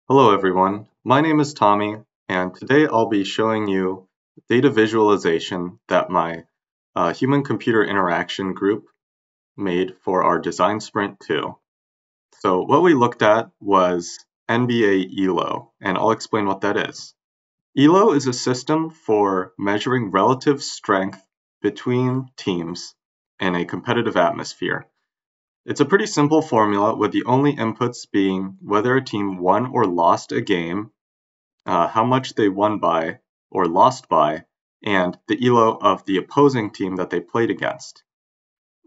Hello everyone, my name is Tommy, and today I'll be showing you data visualization that my human-computer interaction group made for our Design Sprint 2. So what we looked at was NBA ELO, and I'll explain what that is. ELO is a system for measuring relative strength between teams in a competitive atmosphere. It's a pretty simple formula with the only inputs being whether a team won or lost a game, how much they won by or lost by, and the ELO of the opposing team that they played against.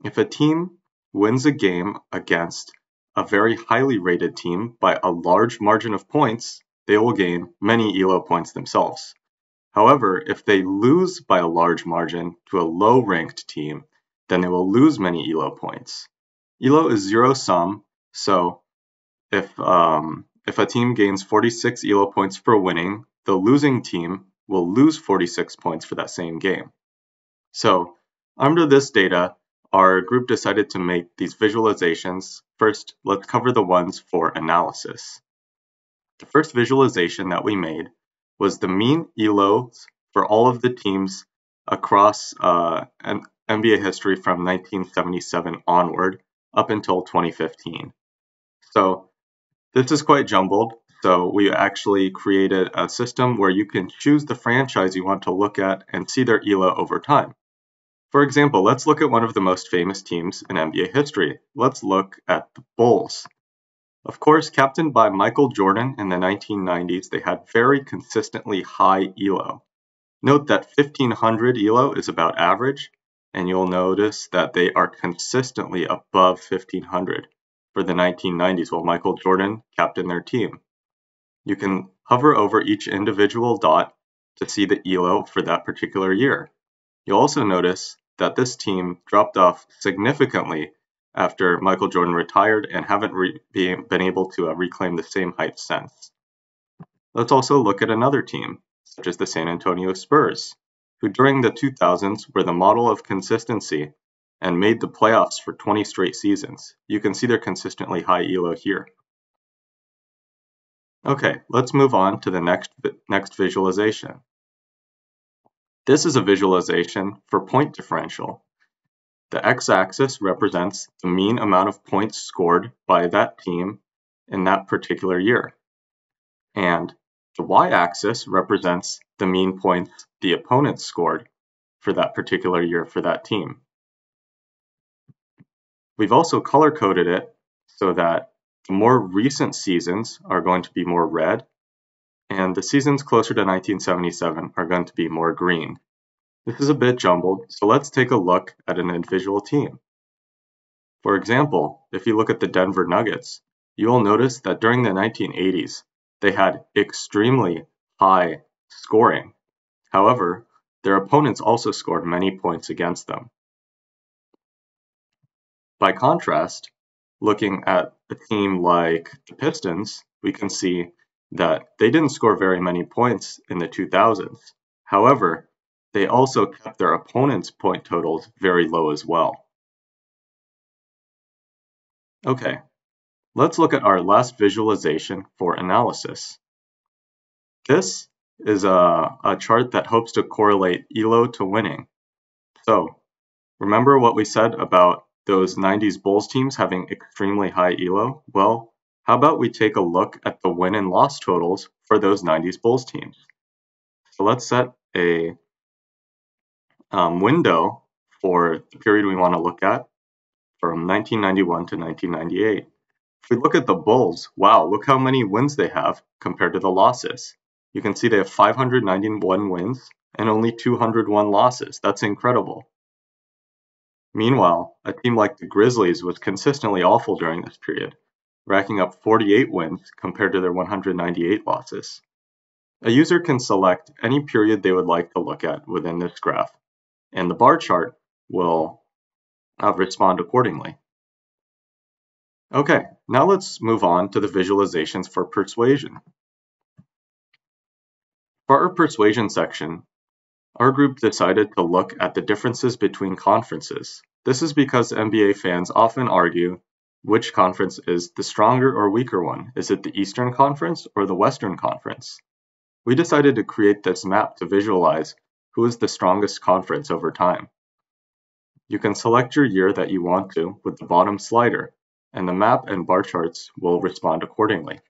If a team wins a game against a very highly rated team by a large margin of points, they will gain many ELO points themselves. However, if they lose by a large margin to a low-ranked team, then they will lose many ELO points. ELO is zero-sum, so if a team gains 46 ELO points for winning, the losing team will lose 46 points for that same game. So, under this data, our group decided to make these visualizations. First, let's cover the ones for analysis. The first visualization that we made was the mean ELOs for all of the teams across NBA history from 1977 onward up until 2015. So this is quite jumbled, so we actually created a system where you can choose the franchise you want to look at and see their ELO over time. For example, let's look at one of the most famous teams in NBA history. Let's look at the Bulls. Of course, captained by Michael Jordan in the 1990s, they had very consistently high ELO. Note that 1500 ELO is about average, and you'll notice that they are consistently above 1500 for the 1990s while Michael Jordan captained their team. You can hover over each individual dot to see the ELO for that particular year. You'll also notice that this team dropped off significantly after Michael Jordan retired and haven't been able to reclaim the same height since. Let's also look at another team, such as the San Antonio Spurs, who during the 2000s were the model of consistency and made the playoffs for 20 straight seasons. You can see their consistently high ELO here. Okay, let's move on to the next visualization. This is a visualization for point differential. The x-axis represents the mean amount of points scored by that team in that particular year. And the y-axis represents the mean points the opponent scored for that particular year for that team. We've also color-coded it so that the more recent seasons are going to be more red, and the seasons closer to 1977 are going to be more green. This is a bit jumbled, so let's take a look at an individual team. For example, if you look at the Denver Nuggets, you will notice that during the 1980s, they had extremely high scoring. However, their opponents also scored many points against them. By contrast, looking at a team like the Pistons, we can see that they didn't score very many points in the 2000s. However, they also kept their opponents' point totals very low as well. Okay, let's look at our last visualization for analysis. This is a chart that hopes to correlate ELO to winning. So, remember what we said about those 90s Bulls teams having extremely high ELO? Well, how about we take a look at the win and loss totals for those 90s Bulls teams? So let's set a window for the period we want to look at from 1991 to 1998. If we look at the Bulls, wow, look how many wins they have compared to the losses. You can see they have 591 wins and only 201 losses. That's incredible. Meanwhile, a team like the Grizzlies was consistently awful during this period, racking up 48 wins compared to their 198 losses. A user can select any period they would like to look at within this graph, and the bar chart will respond accordingly. Okay, now let's move on to the visualizations for persuasion. For our persuasion section, our group decided to look at the differences between conferences. This is because NBA fans often argue which conference is the stronger or weaker one. Is it the Eastern Conference or the Western Conference? We decided to create this map to visualize who is the strongest conference over time. You can select your year that you want to with the bottom slider, and the map and bar charts will respond accordingly.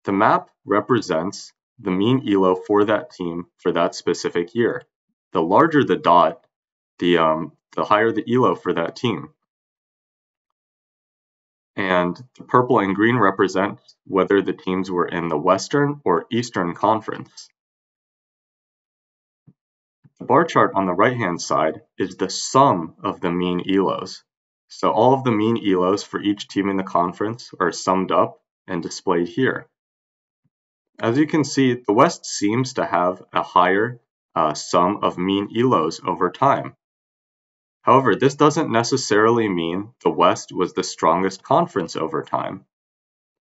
The map represents the mean ELO for that team for that specific year. The larger the dot, the higher the ELO for that team. And the purple and green represent whether the teams were in the Western or Eastern Conference. The bar chart on the right-hand side is the sum of the mean ELOs. So all of the mean ELOs for each team in the conference are summed up and displayed here. As you can see, the West seems to have a higher sum of mean ELOs over time. However, this doesn't necessarily mean the West was the strongest conference over time,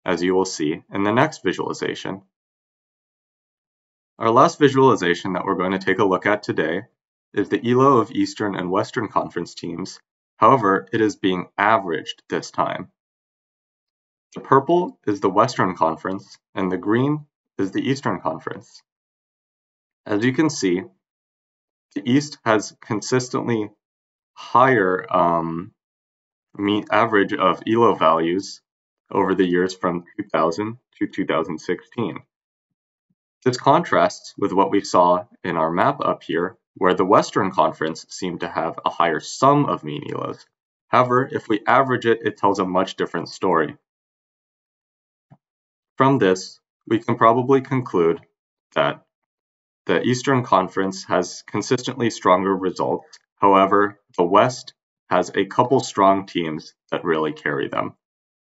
as you will see in the next visualization. Our last visualization that we're going to take a look at today is the ELO of Eastern and Western Conference teams. However, it is being averaged this time. The purple is the Western Conference, and the green is the Eastern Conference. As you can see, the East has consistently higher mean average of ELO values over the years from 2000 to 2016. This contrasts with what we saw in our map up here, where the Western Conference seemed to have a higher sum of mean ELOs. However, if we average it, it tells a much different story. From this, we can probably conclude that the Eastern Conference has consistently stronger results. However, the West has a couple strong teams that really carry them,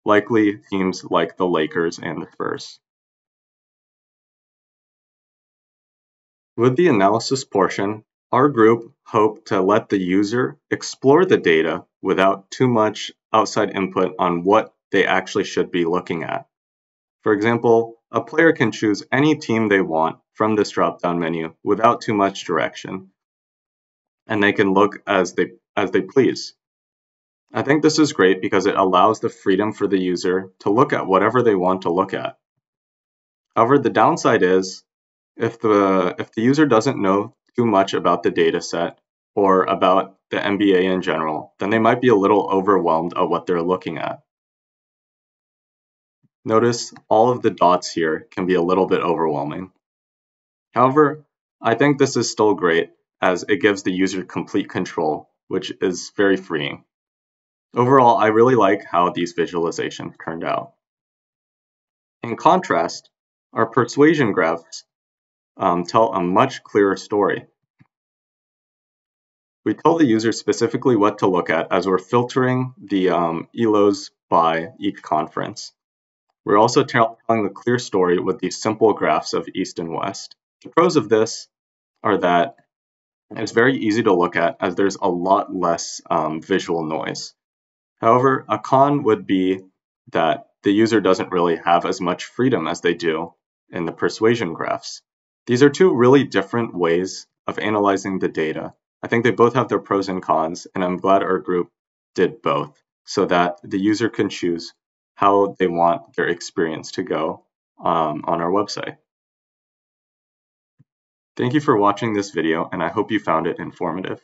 likely teams like the Lakers and the Spurs. With the analysis portion, our group hoped to let the user explore the data without too much outside input on what they actually should be looking at. For example, a player can choose any team they want from this drop-down menu without too much direction, and they can look as they please. I think this is great because it allows the freedom for the user to look at whatever they want to look at. However, the downside is if the user doesn't know too much about the data set or about the NBA in general, then they might be a little overwhelmed at what they're looking at. Notice all of the dots here can be a little bit overwhelming. However, I think this is still great as it gives the user complete control, which is very freeing. Overall, I really like how these visualizations turned out. In contrast, our persuasion graphs tell a much clearer story. We tell the user specifically what to look at as we're filtering the ELOs by each conference. We're also telling a clear story with these simple graphs of East and West. The pros of this are that it's very easy to look at as there's a lot less visual noise. However, a con would be that the user doesn't really have as much freedom as they do in the persuasion graphs. These are two really different ways of analyzing the data. I think they both have their pros and cons, and I'm glad our group did both so that the user can choose how they want their experience to go on our website. Thank you for watching this video, and I hope you found it informative.